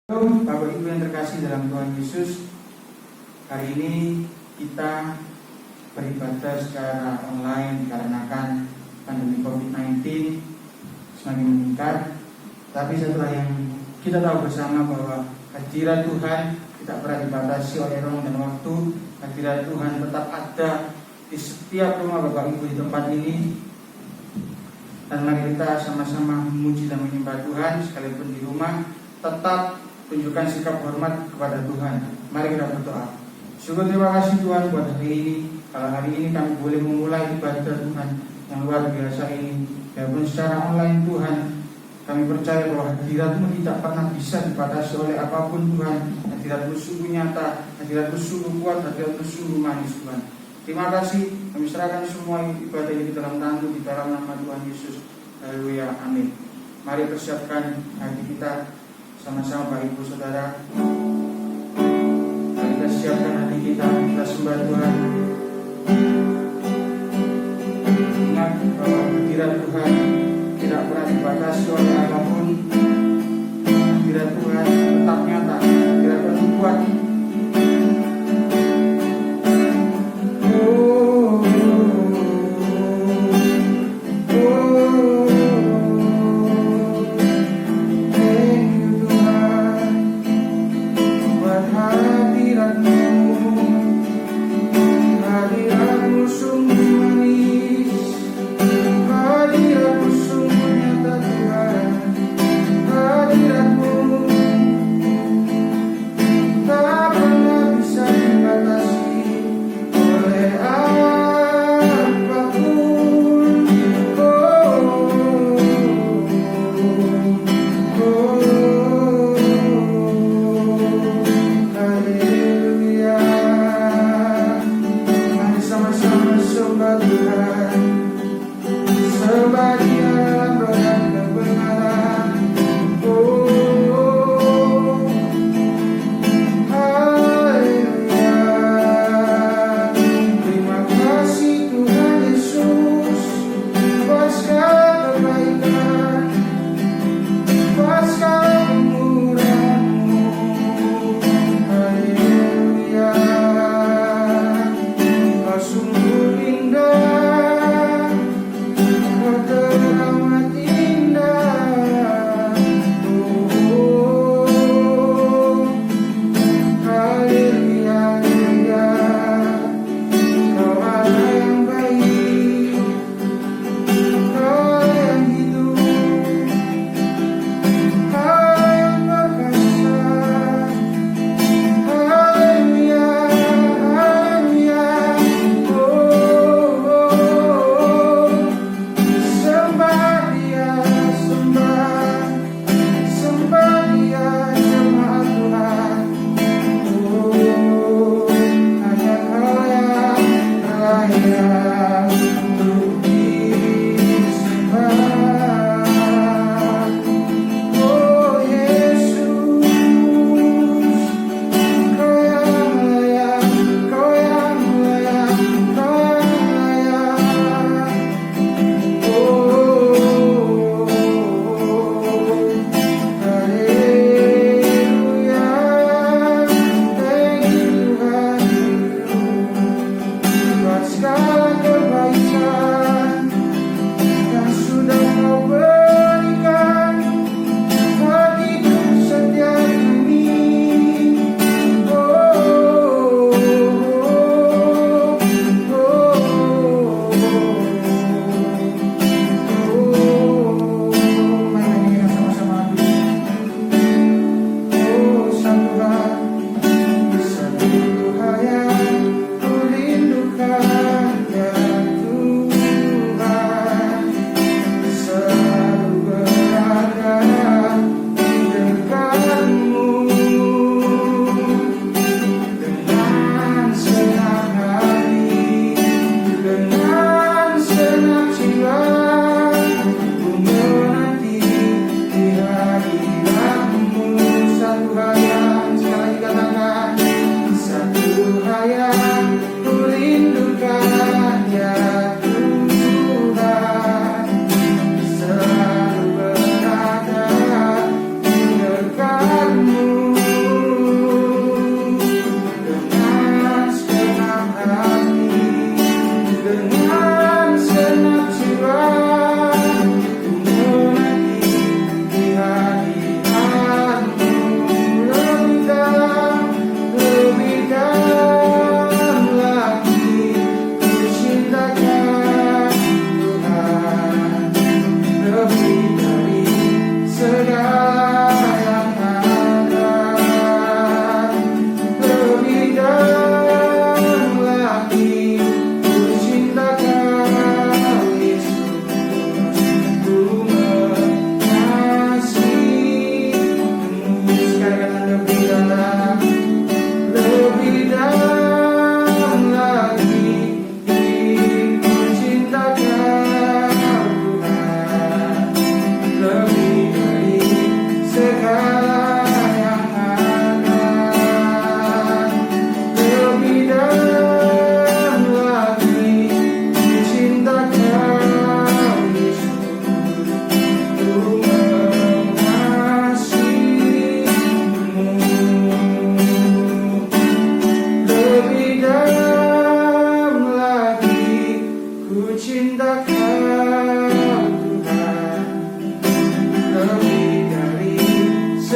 Halo Bapak Ibu yang terkasih dalam Tuhan Yesus. Hari ini kita beribadah secara online dikarenakan pandemi COVID-19 semakin meningkat. Tapi setelah yang kita tahu bersama bahwa hadirat Tuhan tidak pernah dibatasi oleh ruang dan waktu. Hadirat Tuhan tetap ada di setiap rumah Bapak Ibu di tempat ini. Dan mari kita sama-sama memuji dan menyembah Tuhan sekalipun di rumah. Tetap tunjukkan sikap hormat kepada Tuhan. Mari kita berdoa. Syukur terima kasih Tuhan buat hari ini. Kalau hari ini kami boleh memulai ibadah Tuhan yang luar biasa ini, walaupun secara online Tuhan, kami percaya bahwa hadirat-Mu tidak pernah bisa dibatasi oleh apapun Tuhan. Hadirat-Mu sungguh nyata, hadirat-Mu sungguh kuat, hadirat-Mu sungguh manis Tuhan. Terima kasih. Kami serahkan semua ibadah ini dalam tangan di dalam nama Tuhan Yesus. Haleluya. Amin. Mari persiapkan hati kita sama-sama Bapak Ibu Saudara. Mari kita siapkan hati kita sembah Tuhan. Ingat bahwa hadirat Tuhan tidak pernah dibatasi oleh apapun. Hadirat Tuhan tetap nyata, hadirat Tuhan kuat.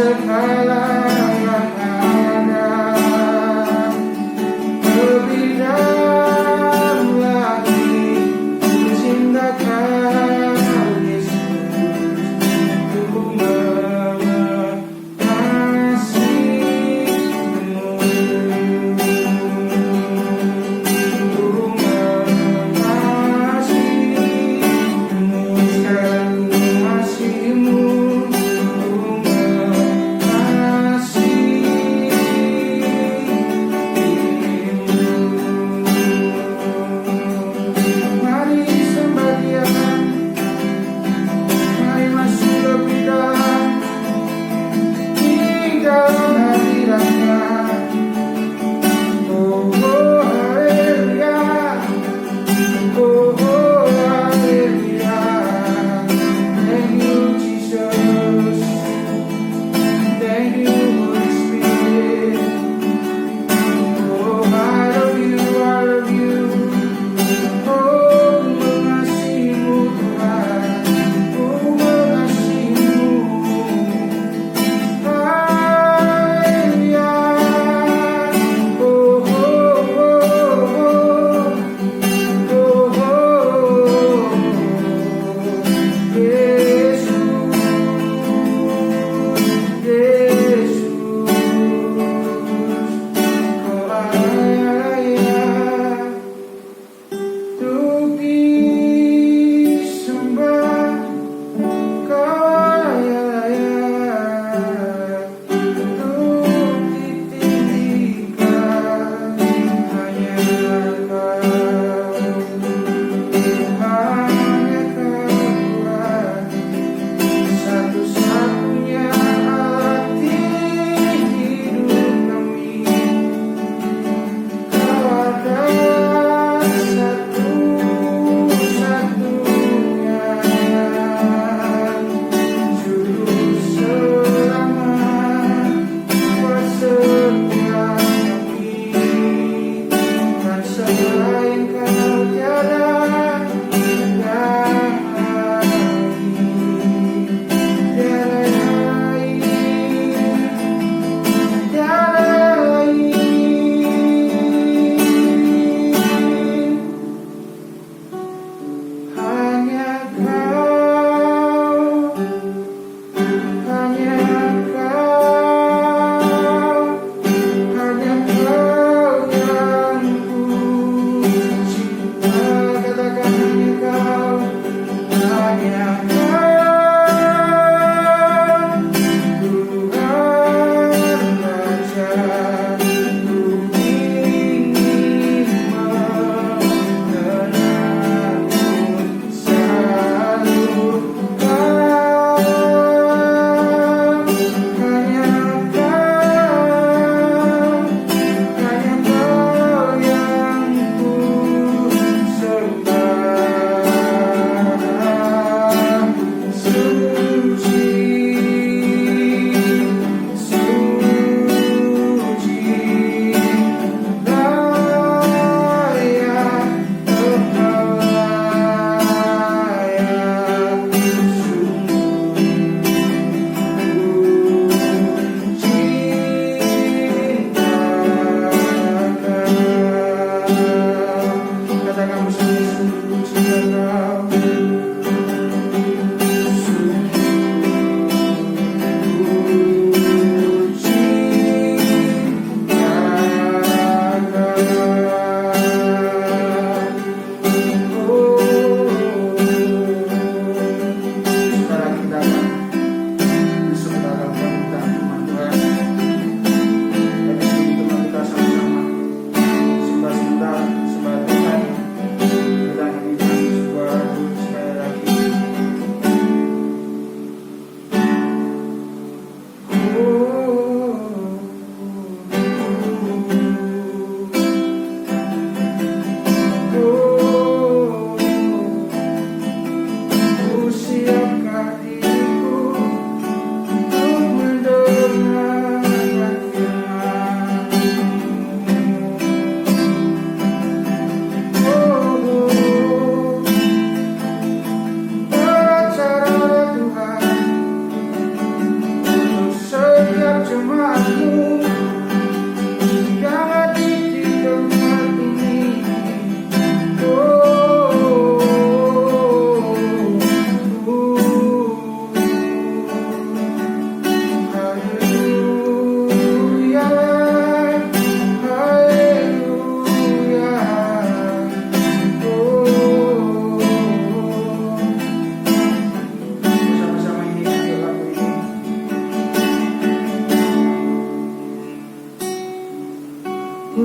segala yang ada. Lebih dalam lagi ku cintakan Yesus, ku mengasihimu, ku mengasihimu, sekali ku mengasihimu, ku mengasihimu.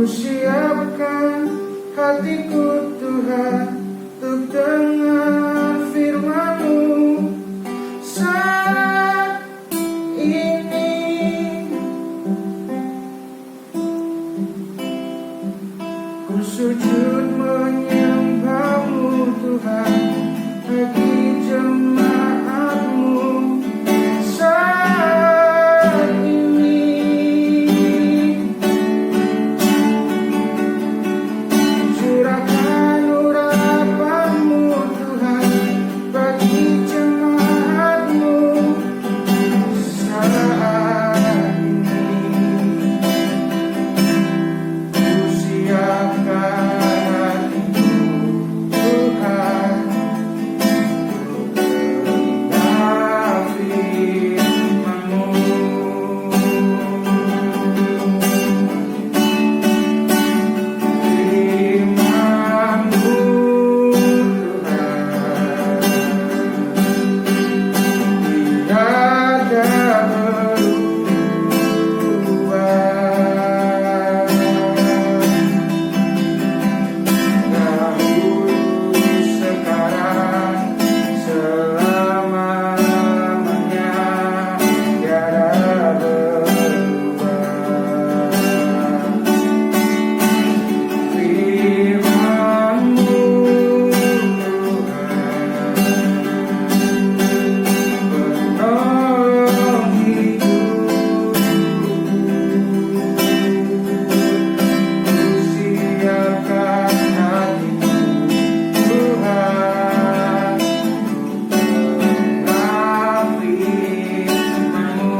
siapkan hatiku Tuhan untuk dengar firman-Mu saat ini. Ku sujud menyembah-Mu Tuhan bagi jemaat-Mu saat ini. Curahkan urapan-Mu Tuhan bagi jemaat-Mu saat ini. Ku siapkan hatiku Tuhan untuk dengar firman-Mu. Firman-Mu Tuhan tiada berubah. Dahulu, sekarang, selamanya tiada berubah. Firman-Mu Tuhan penolong hidup. Ku siapkan hatiku Tuhan untuk dengar firman-Mu.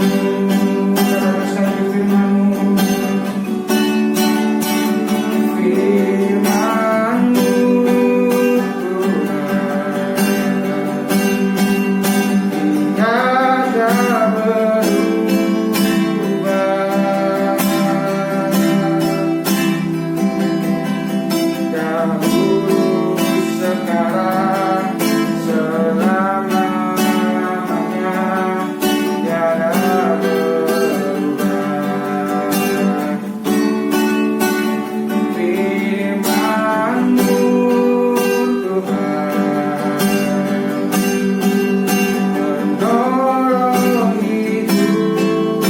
Saudara saya firman-Mu. Firman-Mu Tuhan tiada berubah. Dahulu, sekarang, selamanya tiada berubah. Firman-Mu Tuhan penolong hidup.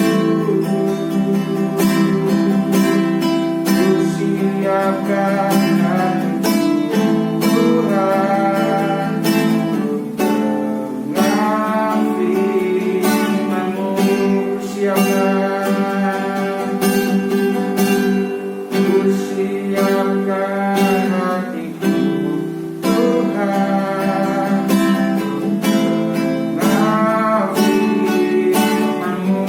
Ku siapkan hatiku Tuhan untuk dengar firman-Mu. Ku siapkan hatiku Tuhan untuk dengar firman-Mu.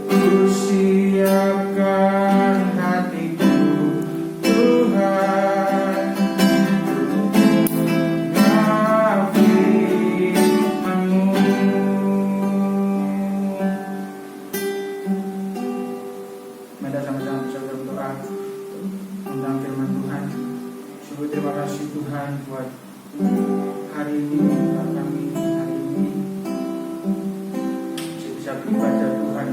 Ku siapkan hatiku Tuhan untuk dengar firman-Mu. Mari sama-sama bisa berdoa tentang firman Tuhan. Sungguh terima kasih Tuhan buat hari ini, buat kami hari ini bisa beribadah Tuhan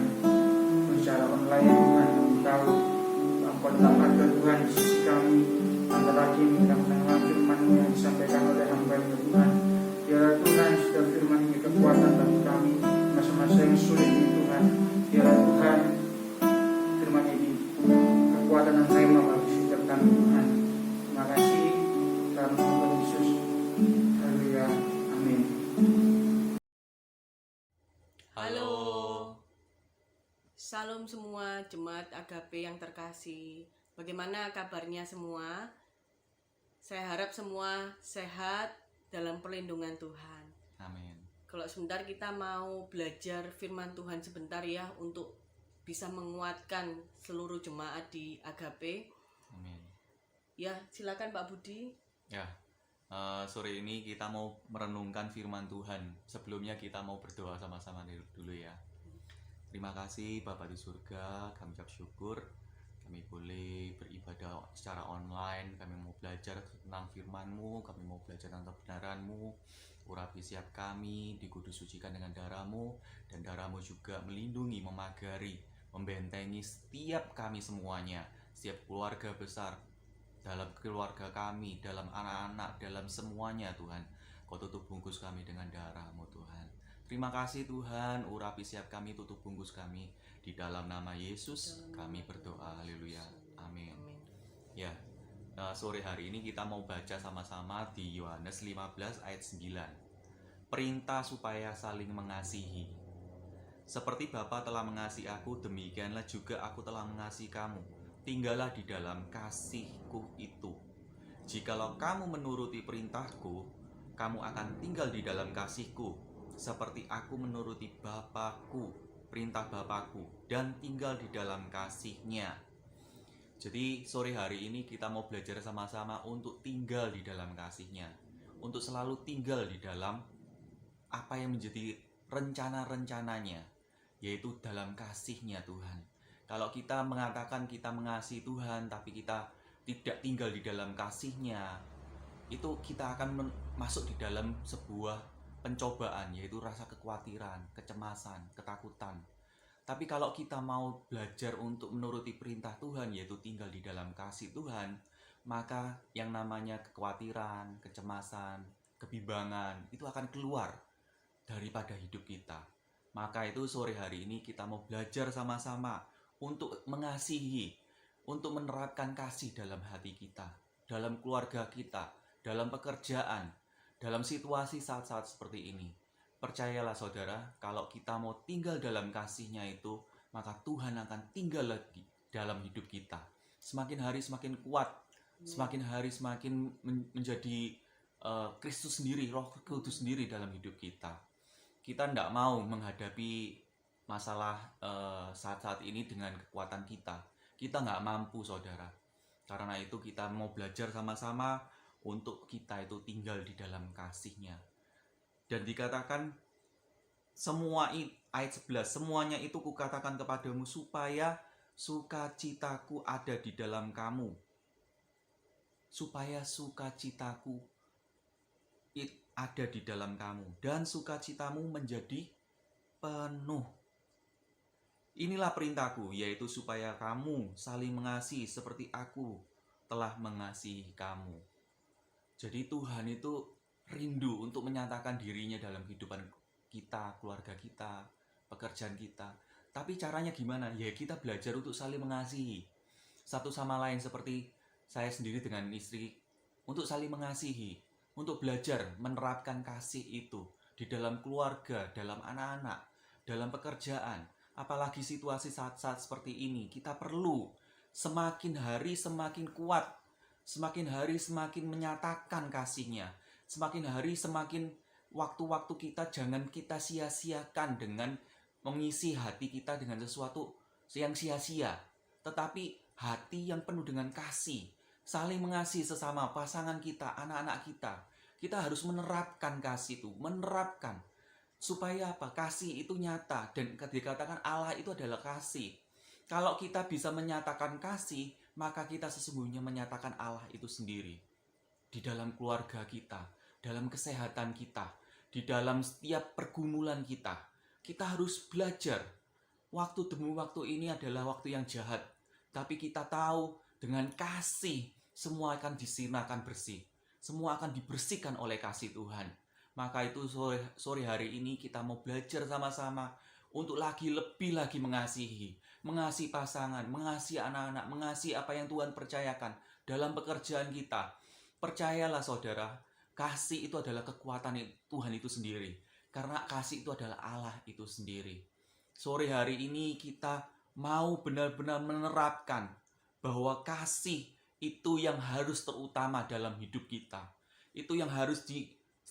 secara online Tuhan. Kami tahu Engkau tetap ada Tuhan di sisi kami. Antara lagi kita mendengar firman-Mu yang disampaikan oleh hamba-Mu Tuhan. Biarlah Tuhan sudah firman ini kekuatan bagi kami masa-masa yang sulit ini Tuhan. Biarlah Tuhan firman ini kekuatan dan rema bagi setiap kami Tuhan. Terima kasih dalam nama Tuhan Yesus. Haleluya. Amin. Halo, Salam semua jemaat Agape yang terkasih. Bagaimana kabarnya semua? Saya harap semua sehat dalam perlindungan Tuhan. Amin. Kalau sebentar kita mau belajar firman Tuhan sebentar ya, untuk bisa menguatkan seluruh jemaat di Agape. Amin. Ya, silakan Pak Budi. Ya, sore ini kita mau merenungkan firman Tuhan. Sebelumnya kita mau berdoa sama-sama dulu ya. Terima kasih Bapa di surga, kami ucap syukur kami boleh beribadah secara online. Kami mau belajar tentang firman-Mu, kami mau belajar tentang kebenaran-Mu. Urapi setiap kami, dikudus sucikan dengan darah-Mu, dan darah-Mu juga melindungi, memagari, membentengi setiap kami semuanya, setiap keluarga besar, dalam keluarga kami, dalam anak-anak, dalam semuanya Tuhan. Kau tutup bungkus kami dengan darah-Mu Tuhan. Terima kasih Tuhan, urapi setiap kami, tutup bungkus kami. Di dalam nama Yesus kami berdoa, haleluya, amin. Amin. Ya, sore hari ini kita mau baca sama-sama di Yohanes 15 ayat 9. Perintah supaya saling mengasihi. Seperti Bapa telah mengasihi aku, demikianlah juga aku telah mengasihi kamu. Tinggallah di dalam kasihku itu. Jikalau kamu menuruti perintahku, kamu akan tinggal di dalam kasihku, seperti aku menuruti Bapakku, perintah Bapakku, dan tinggal di dalam kasihnya. Jadi sore hari ini kita mau belajar sama-sama untuk tinggal di dalam kasihnya, untuk selalu tinggal di dalam apa yang menjadi rencana-rencananya, yaitu dalam kasihnya Tuhan. Kalau kita mengatakan kita mengasihi Tuhan, tapi kita tidak tinggal di dalam kasihnya, itu kita akan masuk di dalam sebuah pencobaan, yaitu rasa kekhawatiran, kecemasan, ketakutan. Tapi kalau kita mau belajar untuk menuruti perintah Tuhan, yaitu tinggal di dalam kasih Tuhan, maka yang namanya kekhawatiran, kecemasan, kebimbangan, itu akan keluar daripada hidup kita. Maka itu sore hari ini kita mau belajar sama-sama untuk mengasihi, untuk menerapkan kasih dalam hati kita, dalam keluarga kita, dalam pekerjaan, dalam situasi saat-saat seperti ini. Percayalah saudara, kalau kita mau tinggal dalam kasihnya itu, maka Tuhan akan tinggal lagi dalam hidup kita. Semakin hari semakin kuat, semakin hari semakin menjadi Kristus sendiri, Roh Kudus sendiri dalam hidup kita. Kita tidak mau menghadapi masalah saat-saat ini dengan kekuatan kita. Kita nggak mampu saudara. Karena itu kita mau belajar sama-sama untuk kita itu tinggal di dalam kasihnya. Dan dikatakan semua ayat 11, semuanya itu kukatakan kepadamu supaya sukacitaku ada di dalam kamu. Supaya sukacitaku ada di dalam kamu dan sukacitamu menjadi penuh. Inilah perintahku, yaitu supaya kamu saling mengasihi seperti aku telah mengasihi kamu. Jadi Tuhan itu rindu untuk menyatakan dirinya dalam kehidupan kita, keluarga kita, pekerjaan kita. Tapi caranya gimana? Ya kita belajar untuk saling mengasihi satu sama lain, seperti saya sendiri dengan istri, untuk saling mengasihi, untuk belajar menerapkan kasih itu di dalam keluarga, dalam anak-anak, dalam pekerjaan. Apalagi situasi saat-saat seperti ini, kita perlu semakin hari semakin kuat, semakin hari semakin menyatakan kasihnya, semakin hari semakin waktu-waktu kita jangan kita sia-siakan dengan mengisi hati kita dengan sesuatu yang sia-sia, tetapi hati yang penuh dengan kasih, saling mengasihi sesama pasangan kita, anak-anak kita. Kita harus menerapkan kasih itu, menerapkan. Supaya apa? Kasih itu nyata. Dan dikatakan Allah itu adalah kasih. Kalau kita bisa menyatakan kasih, maka kita sesungguhnya menyatakan Allah itu sendiri. Di dalam keluarga kita, dalam kesehatan kita, di dalam setiap pergumulan kita. Kita harus belajar. Waktu demi waktu ini adalah waktu yang jahat. Tapi kita tahu dengan kasih semua akan disinarkan bersih. Semua akan dibersihkan oleh kasih Tuhan. Maka itu sore hari ini kita mau belajar sama-sama untuk lebih lagi mengasihi pasangan, mengasihi anak-anak, mengasihi apa yang Tuhan percayakan dalam pekerjaan kita. Percayalah saudara, kasih itu adalah kekuatan Tuhan itu sendiri. Karena kasih itu adalah Allah itu sendiri. Sore hari ini kita mau benar-benar menerapkan bahwa kasih itu yang harus terutama dalam hidup kita. Itu yang harus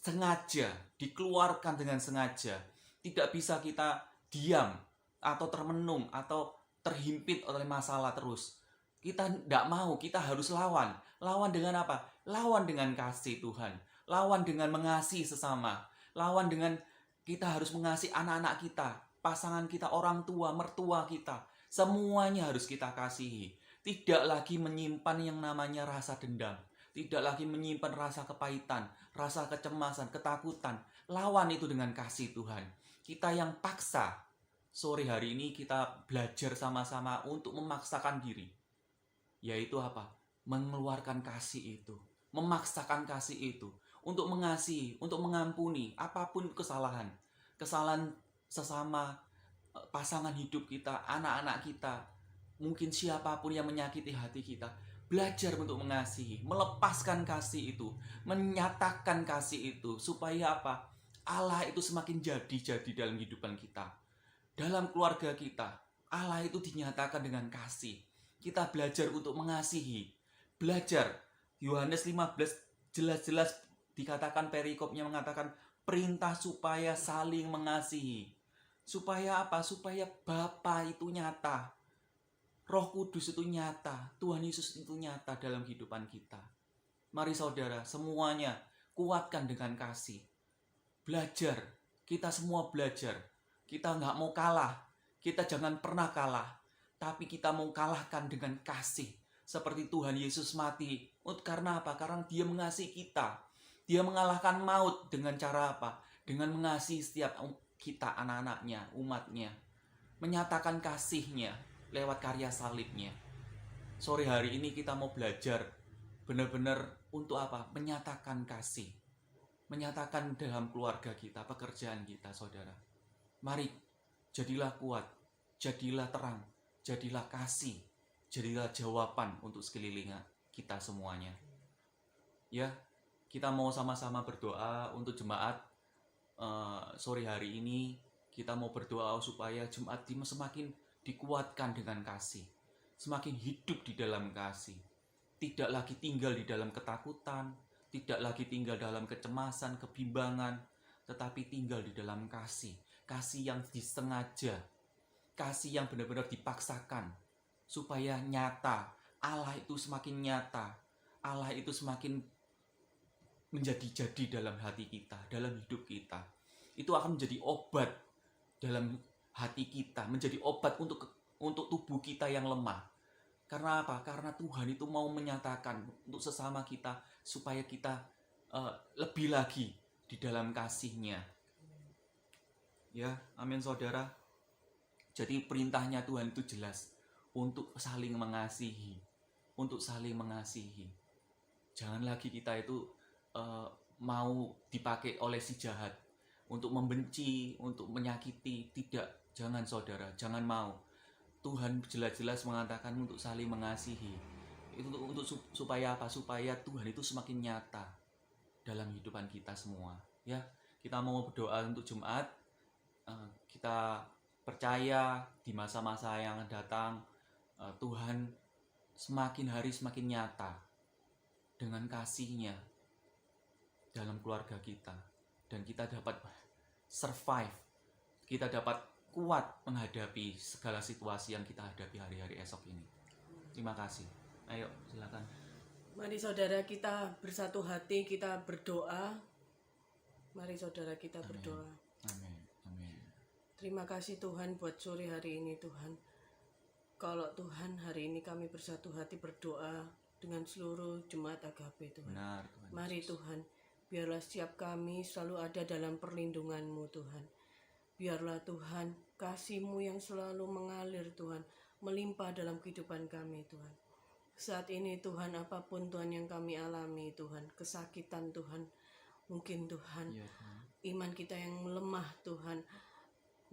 sengaja, dikeluarkan dengan sengaja. Tidak bisa kita diam atau termenung atau terhimpit oleh masalah terus. Kita tidak mau, kita harus lawan. Lawan dengan apa? Lawan dengan kasih Tuhan. Lawan dengan mengasihi sesama. Lawan dengan kita harus mengasihi anak-anak kita, pasangan kita, orang tua, mertua kita. Semuanya harus kita kasihi. Tidak lagi menyimpan yang namanya rasa dendam. tidak lagi menyimpan rasa kepahitan, rasa kecemasan, ketakutan. Lawan itu dengan kasih Tuhan. Kita yang paksa, sore hari ini kita belajar sama-sama untuk memaksakan diri. Yaitu apa? Mengeluarkan kasih itu, memaksakan kasih itu, untuk mengasihi, untuk mengampuni apapun kesalahan sesama pasangan hidup kita, anak-anak kita, mungkin siapapun yang menyakiti hati kita. Belajar untuk mengasihi, melepaskan kasih itu, menyatakan kasih itu, supaya apa? Allah itu semakin jadi dalam kehidupan kita. Dalam keluarga kita, Allah itu dinyatakan dengan kasih. Kita belajar untuk mengasihi. Belajar. Yohanes 15 jelas-jelas dikatakan, perikopnya mengatakan perintah supaya saling mengasihi. Supaya apa? Supaya Bapa itu nyata. Roh Kudus itu nyata. Tuhan Yesus itu nyata dalam kehidupan kita. Mari saudara, semuanya kuatkan dengan kasih. Belajar. Kita semua belajar. Kita nggak mau kalah. Kita jangan pernah kalah. Tapi kita mau kalahkan dengan kasih. Seperti Tuhan Yesus mati. Karena apa? Karena Dia mengasihi kita. Dia mengalahkan maut dengan cara apa? Dengan mengasihi setiap kita, anak-anaknya, umatnya. Menyatakan kasihnya lewat karya salibnya. Sore hari ini kita mau belajar benar-benar untuk apa? Menyatakan kasih. Menyatakan dalam keluarga kita, pekerjaan kita, saudara. Mari, jadilah kuat, jadilah terang, jadilah kasih, jadilah jawaban untuk sekeliling kita semuanya. Ya, kita mau sama-sama berdoa untuk jemaat sore hari ini. Kita mau berdoa supaya jemaat semakin dikuatkan dengan kasih, semakin hidup di dalam kasih, tidak lagi tinggal di dalam ketakutan, tidak lagi tinggal dalam kecemasan, kebimbangan, tetapi tinggal di dalam kasih. Kasih yang disengaja, kasih yang benar-benar dipaksakan, supaya nyata, Allah itu semakin nyata, Allah itu semakin menjadi-jadi dalam hati kita, dalam hidup kita. Itu akan menjadi obat dalam hati kita, menjadi obat untuk tubuh kita yang lemah. Karena apa? Karena Tuhan itu mau menyatakan untuk sesama kita, supaya kita lebih lagi di dalam kasih-Nya. Ya, amin saudara. Jadi perintahnya Tuhan itu jelas, untuk saling mengasihi, untuk saling mengasihi. Jangan lagi kita itu mau dipakai oleh si jahat untuk membenci, untuk menyakiti. Tidak, jangan saudara, jangan mau. Tuhan jelas-jelas mengatakan untuk saling mengasihi. Itu untuk supaya apa? Supaya Tuhan itu semakin nyata dalam kehidupan kita semua. Ya, kita mau berdoa untuk Jumat. Kita percaya di masa-masa yang datang, Tuhan semakin hari semakin nyata dengan kasih-Nya dalam keluarga kita, dan kita dapat survive, kita dapat kuat menghadapi segala situasi yang kita hadapi hari-hari esok ini. Terima kasih. Ayo, silakan. Mari saudara kita bersatu hati, kita berdoa. Mari saudara kita berdoa. Amin. Amin. Terima kasih Tuhan buat sore hari ini Tuhan. Kalau Tuhan, hari ini kami bersatu hati berdoa dengan seluruh jemaat Agape Tuhan. Benar, Tuhan. Mari Tuhan, biarlah setiap kami selalu ada dalam perlindungan-Mu Tuhan. Biarlah Tuhan, kasih-Mu yang selalu mengalir Tuhan, melimpah dalam kehidupan kami Tuhan. Saat ini Tuhan, apapun Tuhan yang kami alami Tuhan, kesakitan Tuhan, mungkin Tuhan, Ya, Tuhan. iman kita yang lemah Tuhan.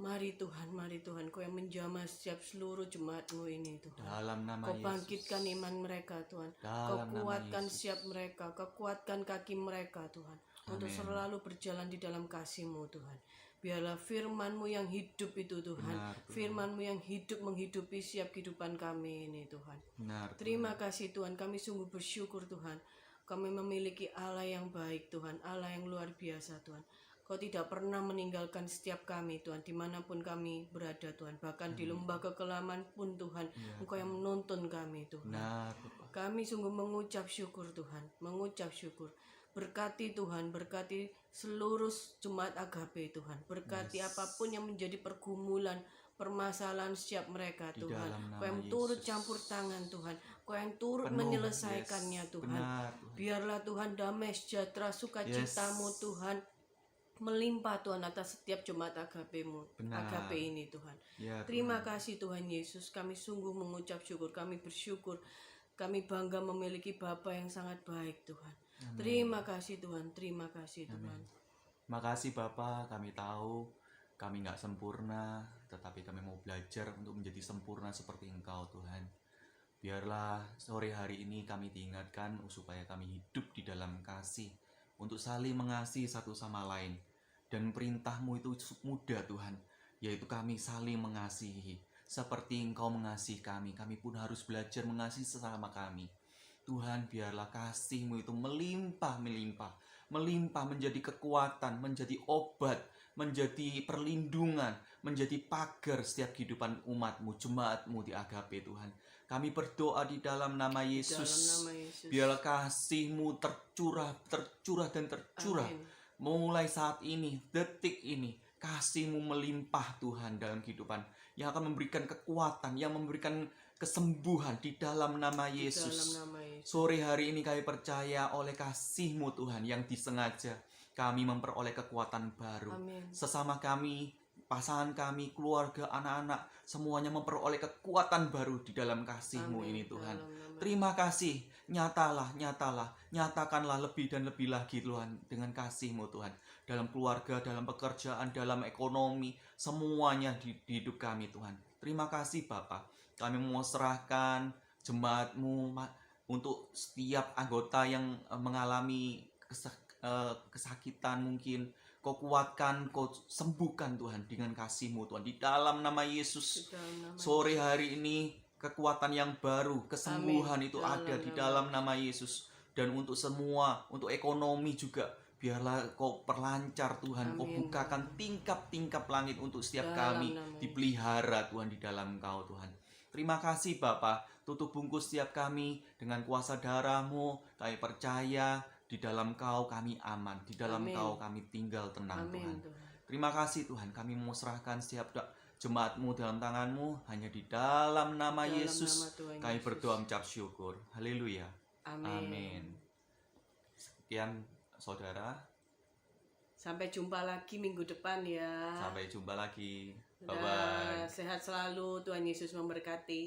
Mari Tuhan, Kau yang menjamah setiap seluruh jemaat-Mu ini Tuhan. Dalam nama Kau Yesus. bangkitkan iman mereka Tuhan. Kau Dalam nama kuatkan Yesus. siap mereka. Kau kuatkan kaki mereka Tuhan. Untuk Amin. selalu berjalan di dalam kasih-Mu Tuhan. Biarlah firman-Mu yang hidup itu Tuhan. Benar, Tuhan. Firman-Mu yang hidup menghidupi setiap kehidupan kami ini Tuhan. Benar, Tuhan. Terima kasih Tuhan, kami sungguh bersyukur Tuhan. Kami memiliki Allah yang baik Tuhan, Allah yang luar biasa Tuhan. Kau tidak pernah meninggalkan setiap kami Tuhan, dimanapun kami berada Tuhan. Bahkan di lembah kekelaman pun Tuhan, Ya, Engkau yang menuntun kami Tuhan. Benar, Bapak. Kami sungguh mengucap syukur Tuhan, mengucap syukur. Berkati Tuhan, berkati seluruh jemaat Agape Tuhan. Berkati Yes. apapun yang menjadi pergumulan, permasalahan setiap mereka Di Tuhan. dalam nama Kau yang turut Yesus. campur tangan Tuhan, Kau yang turut Penuh, menyelesaikannya yes. Tuhan. Benar, Tuhan. Biarlah Tuhan damai sejahtera sukacitamu Yes. Tuhan melimpah Tuhan atas setiap jemaat agape-Mu, Benar. agape ini Tuhan. Ya, Terima Tuhan. kasih Tuhan Yesus, kami sungguh mengucap syukur, kami bersyukur, kami bangga memiliki Bapa yang sangat baik Tuhan. Amin. Terima kasih Tuhan, terima kasih Tuhan. Amin. Makasih Bapak, kami tahu kami nggak sempurna, tetapi kami mau belajar untuk menjadi sempurna seperti Engkau Tuhan. Biarlah sore hari ini kami diingatkan supaya kami hidup di dalam kasih, untuk saling mengasihi satu sama lain. Dan perintah-Mu itu mudah Tuhan, yaitu kami saling mengasihi. Seperti Engkau mengasihi kami pun harus belajar mengasihi sesama kami. Tuhan, biarlah kasih-Mu itu melimpah menjadi kekuatan, menjadi obat, menjadi perlindungan, menjadi pagar setiap kehidupan umat-Mu, jemaat-Mu di agape Tuhan. Kami berdoa di dalam nama Yesus. Dalam nama Yesus. Biarlah kasih-Mu tercurah dan tercurah. Amin. Mulai saat ini, detik ini, kasih-Mu melimpah Tuhan dalam kehidupan, yang akan memberikan kekuatan, yang memberikan kesembuhan di dalam nama Yesus. Dalam nama Yesus. Sore hari ini kami percaya oleh kasih-Mu Tuhan yang disengaja, kami memperoleh kekuatan baru. Amin. Sesama kami, pasangan kami, keluarga, anak-anak, semuanya memperoleh kekuatan baru di dalam kasih-Mu Amin. ini Tuhan. Dalam nama Terima kasih, nyatakanlah lebih dan lebih lagi Tuhan dengan kasih-Mu Tuhan. Dalam keluarga, dalam pekerjaan, dalam ekonomi, semuanya di hidup kami Tuhan. Terima kasih Bapak, kami mau serahkan jemaat-Mu untuk setiap anggota yang mengalami kesakitan mungkin. Kau kuatkan, Kau sembuhkan Tuhan dengan kasih-Mu Tuhan. Di dalam nama Yesus, Dalam nama sore hari ini kekuatan yang baru, kesembuhan Amin. itu Dalam ada di nama dalam nama Yesus. Dan untuk semua, untuk ekonomi juga, biarlah Kau perlancar Tuhan. Kau Amin. bukakan tingkap-tingkap langit untuk setiap Dalam kami, nama Yesus. dipelihara Tuhan di dalam Kau Tuhan. Terima kasih Bapa, tutup bungkus setiap kami dengan kuasa darah-Mu. Kami percaya di dalam Kau kami aman, di dalam Amin. Kau kami tinggal tenang Amin Tuhan. Tuhan. Terima kasih Tuhan, kami mau serahkan setiap jemaat-Mu dalam tangan-Mu, hanya di dalam nama Dalam Yesus nama Tuhan kami Yesus. berdoa mengucap syukur. Haleluya. Amin. Amin. Sekian saudara, Sampai jumpa lagi minggu depan ya. sampai jumpa lagi. Dah, Bye-bye. sehat selalu, Tuhan Yesus memberkati.